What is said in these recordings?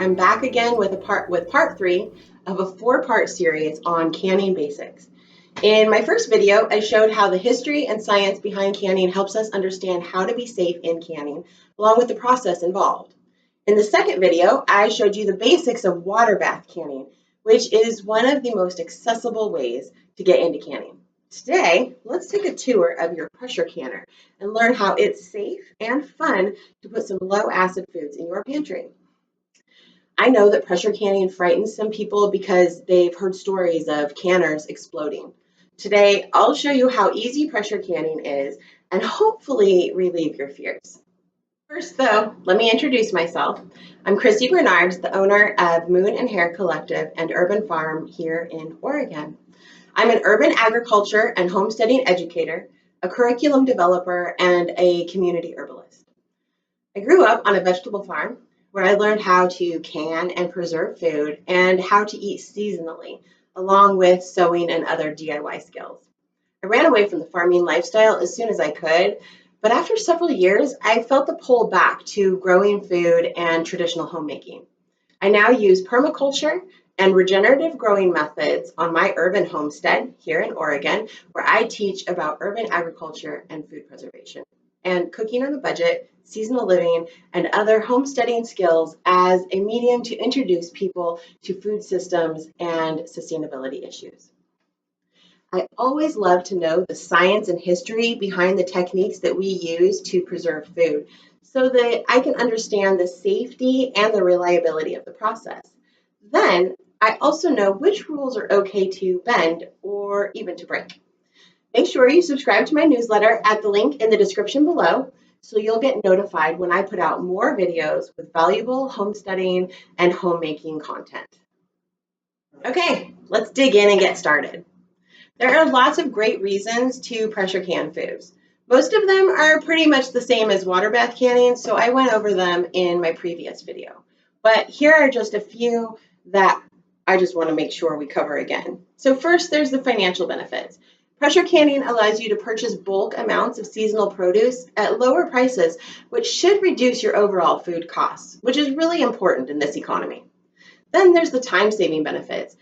I'm back again with part 3 of a 4-part series on canning basics. In my first video, I showed how the history and science behind canning helps us understand how to be safe in canning, along with the process involved. In the second video, I showed you the basics of water bath canning, which is one of the most accessible ways to get into canning. Today, let's take a tour of your pressure canner and learn how it's safe and fun to put some low-acid foods in your pantry. I know that pressure canning frightens some people because they've heard stories of canners exploding. Today, I'll show you how easy pressure canning is and hopefully relieve your fears. First, though, let me introduce myself. I'm Chrissy Bernard, the owner of Moon and Hair Collective and Urban Farm here in Oregon. I'm an urban agriculture and homesteading educator, a curriculum developer, and a community herbalist. I grew up on a vegetable farm where I learned how to can and preserve food and how to eat seasonally, along with sewing and other DIY skills. I ran away from the farming lifestyle as soon as I could, but after several years, I felt the pull back to growing food and traditional homemaking. I now use permaculture and regenerative growing methods on my urban homestead here in Oregon, where I teach about urban agriculture and food preservation, and cooking on a budget, seasonal living, and other homesteading skills as a medium to introduce people to food systems and sustainability issues. I always love to know the science and history behind the techniques that we use to preserve food so that I can understand the safety and the reliability of the process. Then I also know which rules are okay to bend or even to break. Make sure you subscribe to my newsletter at the link in the description below so you'll get notified when I put out more videos with valuable homesteading and homemaking content. Okay, let's dig in and get started. There are lots of great reasons to pressure can foods. Most of them are pretty much the same as water bath canning, so I went over them in my previous video. But here are just a few that I just want to make sure we cover again. So first, there's the financial benefits. Pressure canning allows you to purchase bulk amounts of seasonal produce at lower prices, which should reduce your overall food costs, which is really important in this economy. Then there's the time-saving benefits.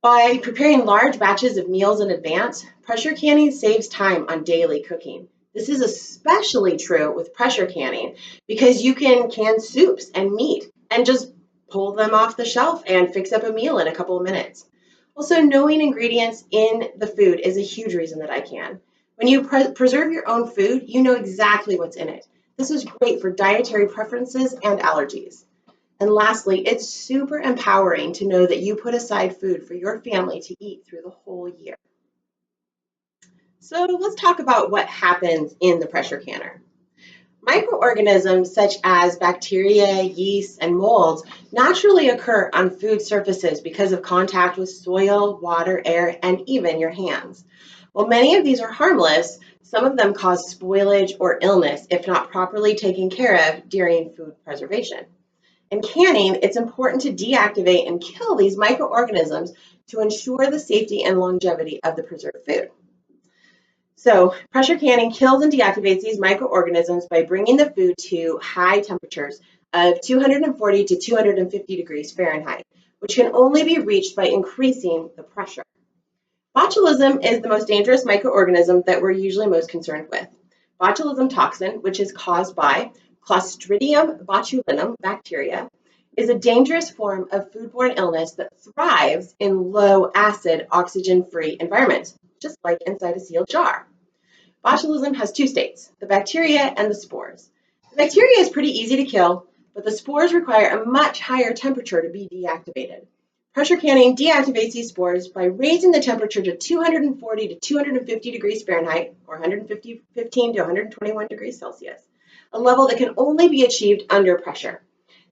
By preparing large batches of meals in advance, pressure canning saves time on daily cooking. This is especially true with pressure canning because you can can soups and meat and just pull them off the shelf and fix up a meal in a couple of minutes. Also, knowing ingredients in the food is a huge reason that I can. When you preserve your own food, you know exactly what's in it. This is great for dietary preferences and allergies. And lastly, it's super empowering to know that you put aside food for your family to eat through the whole year. So let's talk about what happens in the pressure canner. Microorganisms such as bacteria, yeast, and molds naturally occur on food surfaces because of contact with soil, water, air, and even your hands. While many of these are harmless, some of them cause spoilage or illness if not properly taken care of during food preservation. In canning, it's important to deactivate and kill these microorganisms to ensure the safety and longevity of the preserved food. So, pressure canning kills and deactivates these microorganisms by bringing the food to high temperatures of 240 to 250 degrees Fahrenheit, which can only be reached by increasing the pressure. Botulism is the most dangerous microorganism that we're usually most concerned with. Botulism toxin, which is caused by Clostridium botulinum bacteria, is a dangerous form of foodborne illness that thrives in low-acid, oxygen-free environments, just like inside a sealed jar. Botulism has two states, the bacteria and the spores. The bacteria is pretty easy to kill, but the spores require a much higher temperature to be deactivated. Pressure canning deactivates these spores by raising the temperature to 240 to 250 degrees Fahrenheit, or 115 to 121 degrees Celsius, a level that can only be achieved under pressure.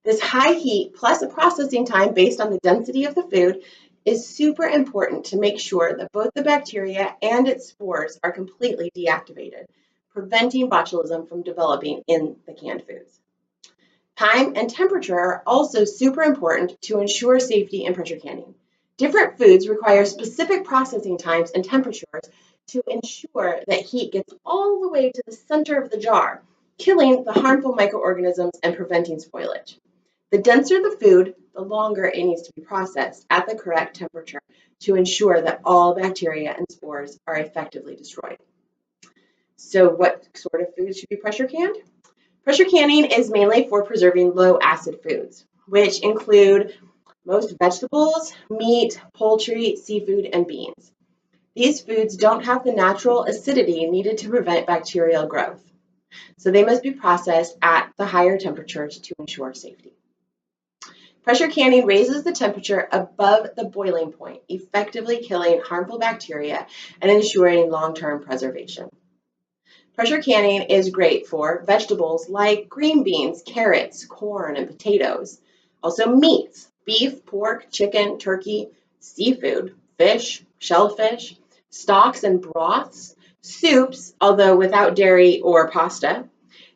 This high heat plus a processing time based on the density of the food is super important to make sure that both the bacteria and its spores are completely deactivated, preventing botulism from developing in the canned foods. Time and temperature are also super important to ensure safety in pressure canning. Different foods require specific processing times and temperatures to ensure that heat gets all the way to the center of the jar, killing the harmful microorganisms and preventing spoilage. The denser the food, the longer it needs to be processed at the correct temperature to ensure that all bacteria and spores are effectively destroyed. So what sort of foods should be pressure canned? Pressure canning is mainly for preserving low acid foods, which include most vegetables, meat, poultry, seafood, and beans. These foods don't have the natural acidity needed to prevent bacterial growth, so they must be processed at the higher temperatures to ensure safety. Pressure canning raises the temperature above the boiling point, effectively killing harmful bacteria and ensuring long-term preservation. Pressure canning is great for vegetables like green beans, carrots, corn, and potatoes. Also meats, beef, pork, chicken, turkey, seafood, fish, shellfish, stocks and broths, soups, although without dairy or pasta,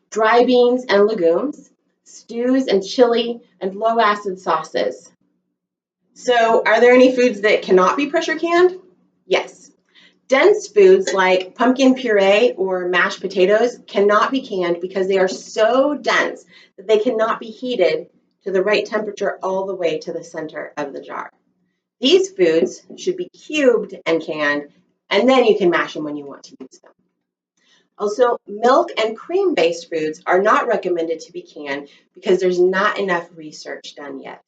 dry beans and legumes, stews and chili, and low-acid sauces. So, are there any foods that cannot be pressure canned? Yes. Dense foods like pumpkin puree or mashed potatoes cannot be canned because they are so dense that they cannot be heated to the right temperature all the way to the center of the jar. These foods should be cubed and canned, and then you can mash them when you want to use them. Also, milk and cream-based foods are not recommended to be canned because there's not enough research done yet.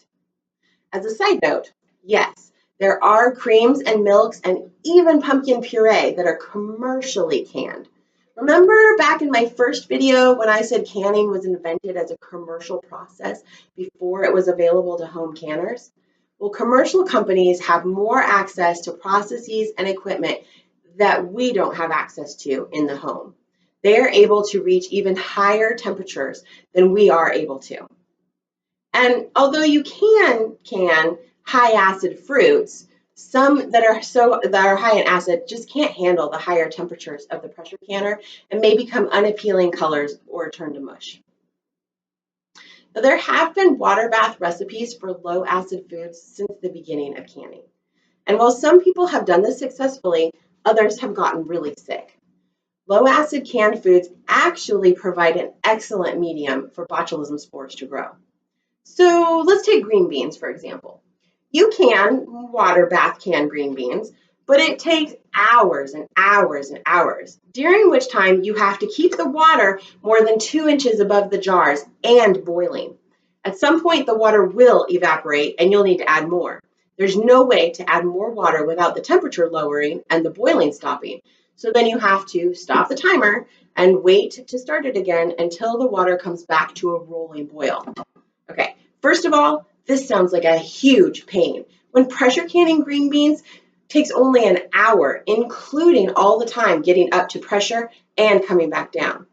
As a side note, yes, there are creams and milks and even pumpkin puree that are commercially canned. Remember back in my first video when I said canning was invented as a commercial process before it was available to home canners? Well, commercial companies have more access to processes and equipment that we don't have access to in the home. They are able to reach even higher temperatures than we are able to. And although you can can high acid fruits, some that are high in acid just can't handle the higher temperatures of the pressure canner and may become unappealing colors or turn to mush. Now, there have been water bath recipes for low acid foods since the beginning of canning. And while some people have done this successfully, others have gotten really sick. Low acid canned foods actually provide an excellent medium for botulism spores to grow. So let's take green beans, for example. You can water bath canned green beans, but it takes hours and hours and hours, during which time you have to keep the water more than 2 inches above the jars and boiling. At some point, the water will evaporate and you'll need to add more. There's no way to add more water without the temperature lowering and the boiling stopping. So then you have to stop the timer and wait to start it again until the water comes back to a rolling boil. Okay, first of all, this sounds like a huge pain. When pressure canning green beans takes only an hour, including all the time getting up to pressure and coming back down.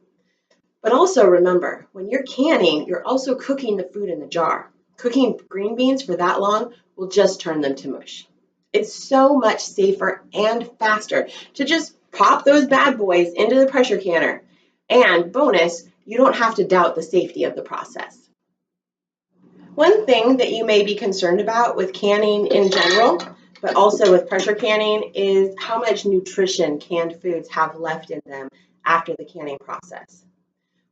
But also remember, when you're canning, you're also cooking the food in the jar. Cooking green beans for that long will just turn them to mush. It's so much safer and faster to just pop those bad boys into the pressure canner. And bonus, you don't have to doubt the safety of the process. One thing that you may be concerned about with canning in general, but also with pressure canning, is how much nutrition canned foods have left in them after the canning process.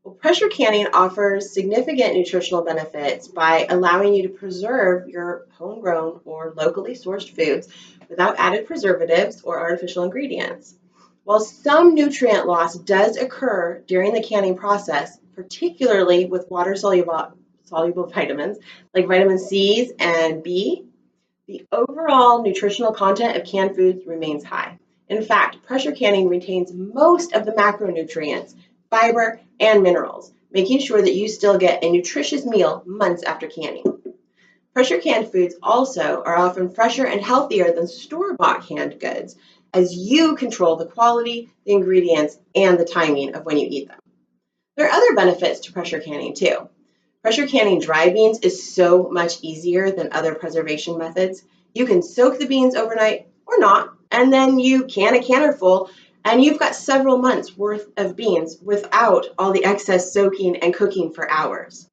Well, pressure canning offers significant nutritional benefits by allowing you to preserve your homegrown or locally sourced foods without added preservatives or artificial ingredients. While some nutrient loss does occur during the canning process, particularly with water-soluble vitamins like vitamin C and B, the overall nutritional content of canned foods remains high. In fact, pressure canning retains most of the macronutrients, fiber, and minerals, making sure that you still get a nutritious meal months after canning. Pressure canned foods also are often fresher and healthier than store-bought canned goods, as you control the quality, the ingredients, and the timing of when you eat them. There are other benefits to pressure canning too. Pressure canning dry beans is so much easier than other preservation methods. You can soak the beans overnight or not, and then you can a canner full, and you've got several months worth of beans without all the excess soaking and cooking for hours.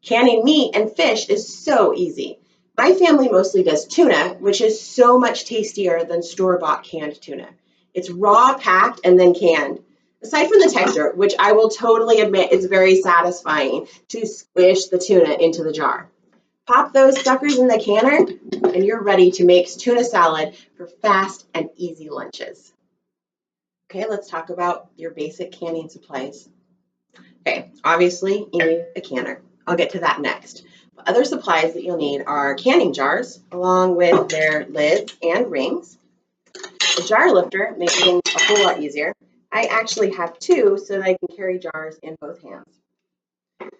Canning meat and fish is so easy. My family mostly does tuna, which is so much tastier than store-bought canned tuna. It's raw, packed, and then canned. Aside from the texture, which I will totally admit is very satisfying to squish the tuna into the jar. Pop those suckers in the canner, and you're ready to make tuna salad for fast and easy lunches. Okay, let's talk about your basic canning supplies. Okay, obviously you need a canner. I'll get to that next. But other supplies that you'll need are canning jars, along with their lids and rings. A jar lifter makes things a whole lot easier. I actually have two so that I can carry jars in both hands.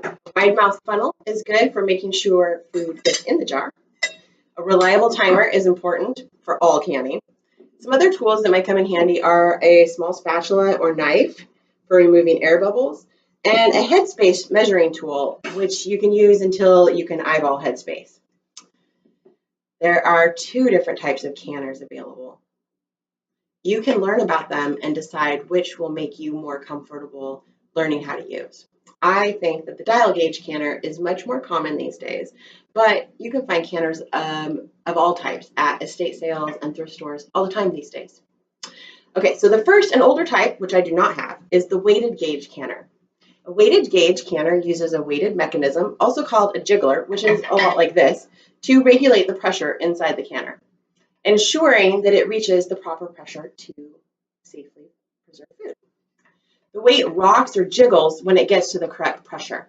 A wide mouth funnel is good for making sure food fits in the jar. A reliable timer is important for all canning. Some other tools that might come in handy are a small spatula or knife for removing air bubbles, and a headspace measuring tool, which you can use until you can eyeball headspace. There are two different types of canners available. You can learn about them and decide which will make you more comfortable learning how to use. I think that the dial gauge canner is much more common these days, but you can find canners of all types at estate sales and thrift stores all the time these days. Okay, so the first and older type, which I do not have, is the weighted gauge canner. A weighted gauge canner uses a weighted mechanism, also called a jiggler, which is a lot like this, to regulate the pressure inside the canner, ensuring that it reaches the proper pressure to safely preserve food. The weight rocks or jiggles when it gets to the correct pressure.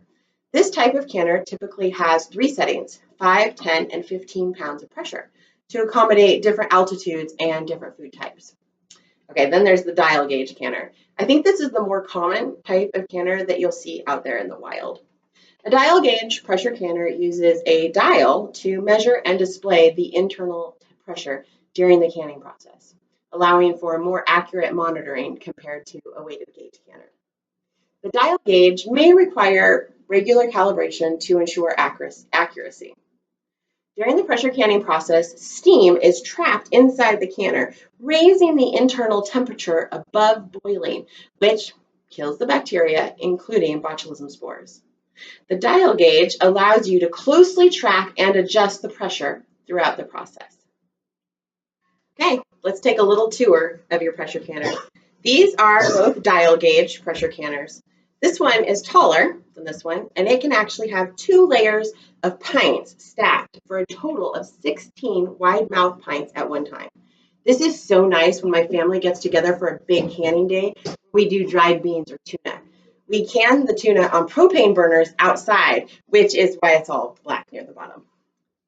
This type of canner typically has 3 settings, 5, 10, and 15 pounds of pressure, to accommodate different altitudes and different food types. Okay, then there's the dial gauge canner. I think this is the more common type of canner that you'll see out there in the wild. A dial gauge pressure canner uses a dial to measure and display the internal pressure during the canning process, allowing for more accurate monitoring compared to a weighted gauge canner. The dial gauge may require regular calibration to ensure accuracy. During the pressure canning process, steam is trapped inside the canner, raising the internal temperature above boiling, which kills the bacteria, including botulism spores. The dial gauge allows you to closely track and adjust the pressure throughout the process. Okay, let's take a little tour of your pressure canner. These are both dial gauge pressure canners. This one is taller than this one, and it can actually have 2 layers of pints stacked for a total of 16 wide mouth pints at one time. This is so nice when my family gets together for a big canning day. We do dried beans or tuna. We can the tuna on propane burners outside, which is why it's all black near the bottom.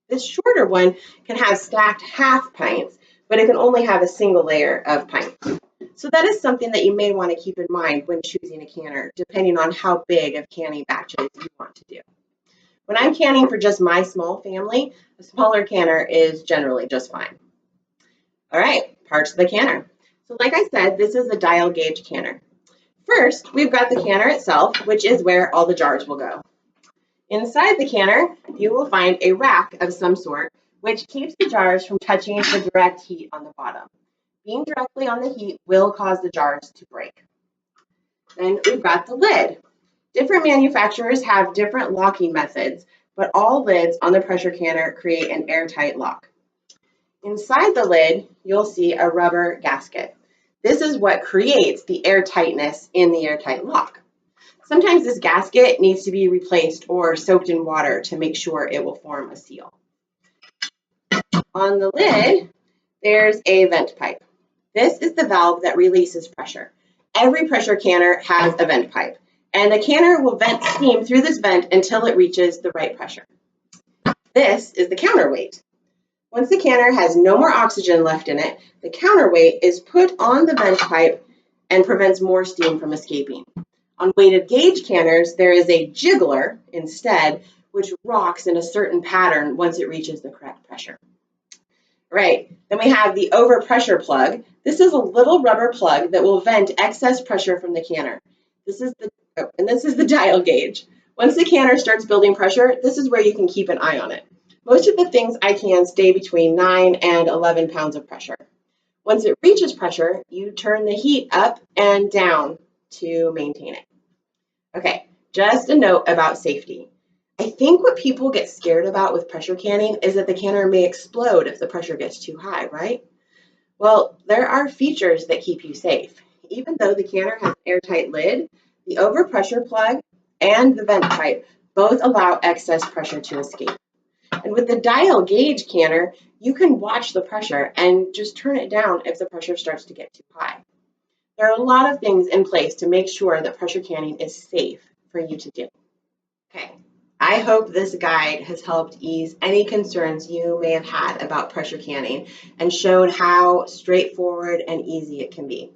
This shorter one can have stacked half pints, but it can only have a single layer of pints. So that is something that you may want to keep in mind when choosing a canner, depending on how big of canning batches you want to do. When I'm canning for just my small family, a smaller canner is generally just fine. All right, parts of the canner. So like I said, this is a dial gauge canner. First, we've got the canner itself, which is where all the jars will go. Inside the canner, you will find a rack of some sort, which keeps the jars from touching the direct heat on the bottom. Being directly on the heat will cause the jars to break. Then we've got the lid. Different manufacturers have different locking methods, but all lids on the pressure canner create an airtight lock. Inside the lid, you'll see a rubber gasket. This is what creates the airtightness in the airtight lock. Sometimes this gasket needs to be replaced or soaked in water to make sure it will form a seal. On the lid, there's a vent pipe. This is the valve that releases pressure. Every pressure canner has a vent pipe, and the canner will vent steam through this vent until it reaches the right pressure. This is the counterweight. Once the canner has no more oxygen left in it, the counterweight is put on the vent pipe and prevents more steam from escaping. On weighted gauge canners, there is a jiggler instead, which rocks in a certain pattern once it reaches the correct pressure. Right, then we have the overpressure plug. This is a little rubber plug that will vent excess pressure from the canner. This is the dial gauge. Once the canner starts building pressure, this is where you can keep an eye on it. Most of the things I can stay between 9 and 11 pounds of pressure. Once it reaches pressure, you turn the heat up and down to maintain it. Okay, just a note about safety. I think what people get scared about with pressure canning is that the canner may explode if the pressure gets too high, right? Well, there are features that keep you safe. even though the canner has an airtight lid, the overpressure plug and the vent pipe both allow excess pressure to escape. And with the dial gauge canner, you can watch the pressure and just turn it down if the pressure starts to get too high. There are a lot of things in place to make sure that pressure canning is safe for you to do. Okay, I hope this guide has helped ease any concerns you may have had about pressure canning and showed how straightforward and easy it can be.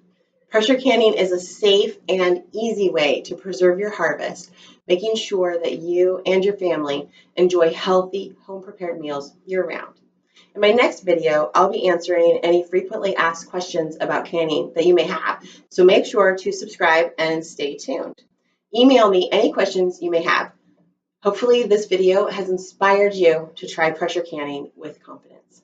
Pressure canning is a safe and easy way to preserve your harvest, making sure that you and your family enjoy healthy, home-prepared meals year-round. In my next video, I'll be answering any frequently asked questions about canning that you may have, so make sure to subscribe and stay tuned. Email me any questions you may have. Hopefully this video has inspired you to try pressure canning with confidence.